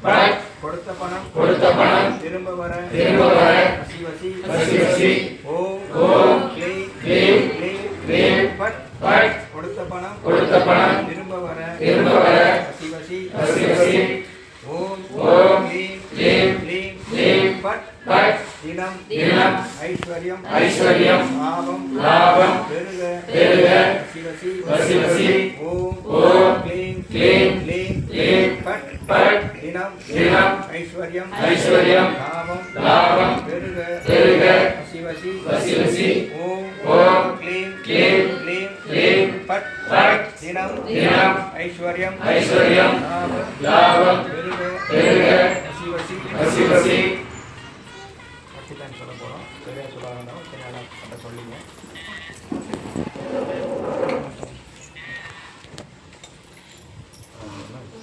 But கொடுத்த பணம் திரும்ப வர வசி ஓம் க்ளீம் பட் கொடுத்த பணம் திரும்ப வர வசி ஓம் க்ளீம் பட் தினம் ஐஸ்வர்யம் லாபம் பெருக வசி ஓம் க்ளீம் பட் தினம் ஐஸ்வர்யம் லாபம் பெருக வசி ஓம் க்ளீம் பட் தினம் ஐஸ்வர்யம் லாபம் பெருக வசி சொல்ல போறோம். சரியா சொல்லாத சொல்லுங்க.